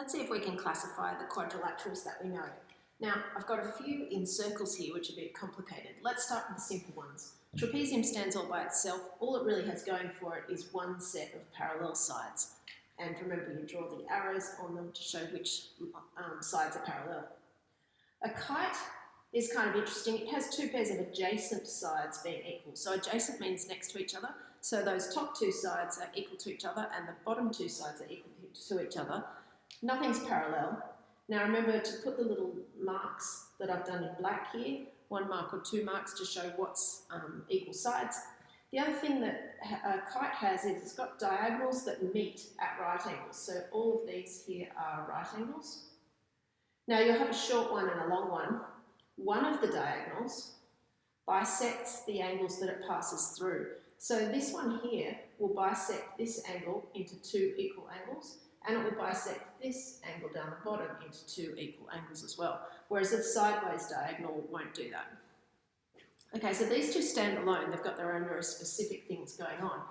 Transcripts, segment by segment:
Let's see if we can classify the quadrilaterals that we know. Now, I've got a few in circles here which are a bit complicated. Let's start with the simple ones. Trapezium stands all by itself. All it really has going for it is one set of parallel sides. And remember, you draw the arrows on them to show which sides are parallel. A kite is kind of interesting. It has two pairs of adjacent sides being equal. So adjacent means next to each other. So those top two sides are equal to each other and the bottom two sides are equal to each other. Nothing's parallel. Now remember to put the little marks that I've done in black here, 1 mark or 2 marks to show what's equal sides. The other thing that a kite has is it's got diagonals that meet at right angles. So all of these here are right angles. Now you'll have a short one and a long one. One of the diagonals bisects the angles that it passes through. So this one here will bisect this angle into 2 equal angles, and it will bisect this angle down the bottom into 2 equal angles as well, whereas a sideways diagonal won't do that. Okay, so these two stand alone. They've got their own very specific things going on.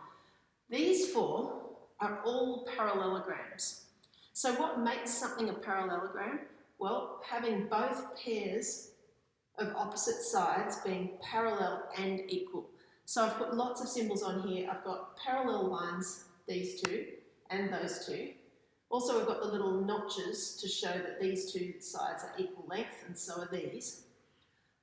These 4 are all parallelograms. So what makes something a parallelogram? Well, having both pairs of opposite sides being parallel and equal. So I've put lots of symbols on here. I've got parallel lines, these two, and those two. Also, I've got the little notches to show that these two sides are equal length, and so are these.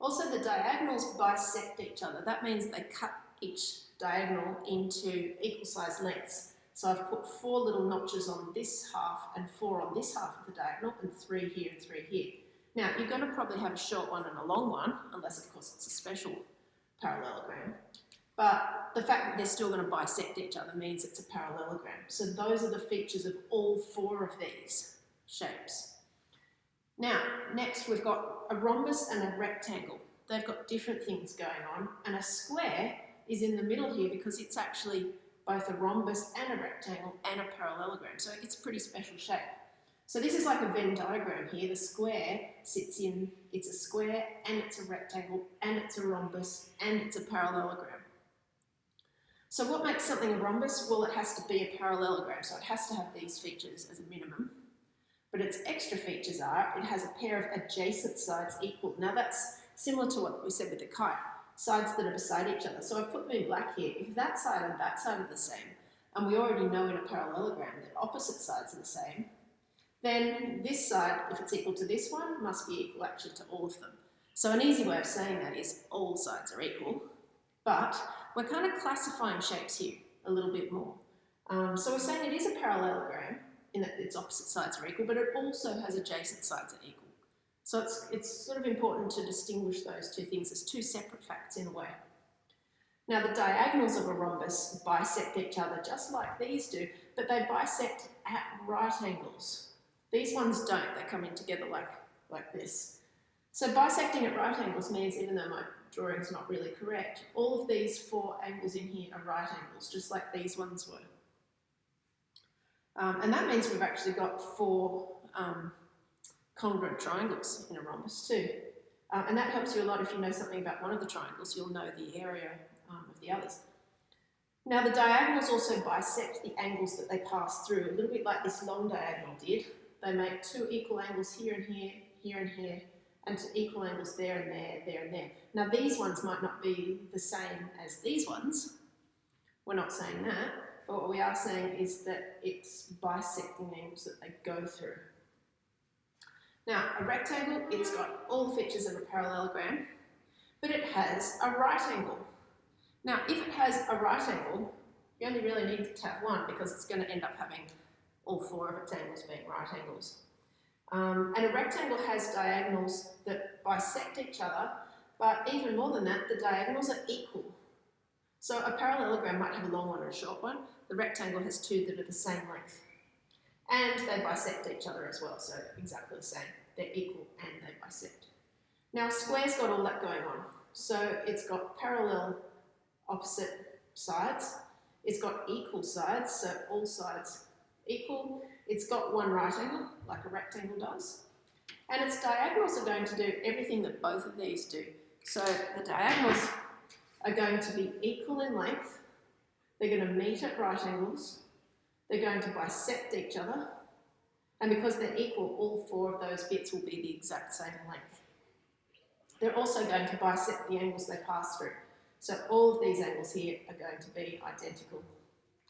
Also, the diagonals bisect each other. That means they cut each diagonal into equal size lengths. So I've put 4 little notches on this half and 4 on this half of the diagonal, and 3 here and 3 here. Now, you're going to probably have a short one and a long one, unless, of course, it's a special parallelogram. But the fact that they're still going to bisect each other means it's a parallelogram. So those are the features of all 4 of these shapes. Now, next we've got a rhombus and a rectangle. They've got different things going on, and a square is in the middle here because it's actually both a rhombus and a rectangle and a parallelogram. So it's a pretty special shape. So this is like a Venn diagram here. The square sits in, it's a square and it's a rectangle and it's a rhombus and it's a parallelogram. So what makes something a rhombus? Well, it has to be a parallelogram, so it has to have these features as a minimum. But its extra features are, it has a pair of adjacent sides equal. Now that's similar to what we said with the kite, sides that are beside each other. So I've put them in black here. If that side and that side are the same, and we already know in a parallelogram that opposite sides are the same, then this side, if it's equal to this one, must be equal actually to all of them. So an easy way of saying that is all sides are equal, but we're kind of classifying shapes here a little bit more. So we're saying it is a parallelogram in that its opposite sides are equal, but it also has adjacent sides that are equal. So it's sort of important to distinguish those two things as 2 separate facts in a way. Now the diagonals of a rhombus bisect each other just like these do, but they bisect at right angles. These ones don't, they come in together like this. So bisecting at right angles means, even though my drawing's not really correct, all of these 4 angles in here are right angles, just like these ones were. And that means we've actually got 4 congruent triangles in a rhombus too. And that helps you a lot if you know something about one of the triangles, you'll know the area of the others. Now the diagonals also bisect the angles that they pass through, a little bit like this long diagonal did. They make 2 equal angles here and here, here and here, and 2 equal angles there and there, there and there. Now these ones might not be the same as these ones. We're not saying that, but what we are saying is that it's bisecting the angles that they go through. Now a rectangle, it's got all the features of a parallelogram, but it has a right angle. Now if it has a right angle, you only really need to have one because it's going to end up having all 4 of its angles being right angles. And a rectangle has diagonals that bisect each other, but even more than that, the diagonals are equal. So a parallelogram might have a long one and a short one. The rectangle has 2 that are the same length. And they bisect each other as well, so exactly the same. They're equal and they bisect. Now a square's got all that going on. So it's got parallel opposite sides. It's got equal sides, so all sides equal. It's got 1 right angle, like a rectangle does. And its diagonals are going to do everything that both of these do. So the diagonals are going to be equal in length. They're going to meet at right angles. They're going to bisect each other. And because they're equal, all 4 of those bits will be the exact same length. They're also going to bisect the angles they pass through. So all of these angles here are going to be identical.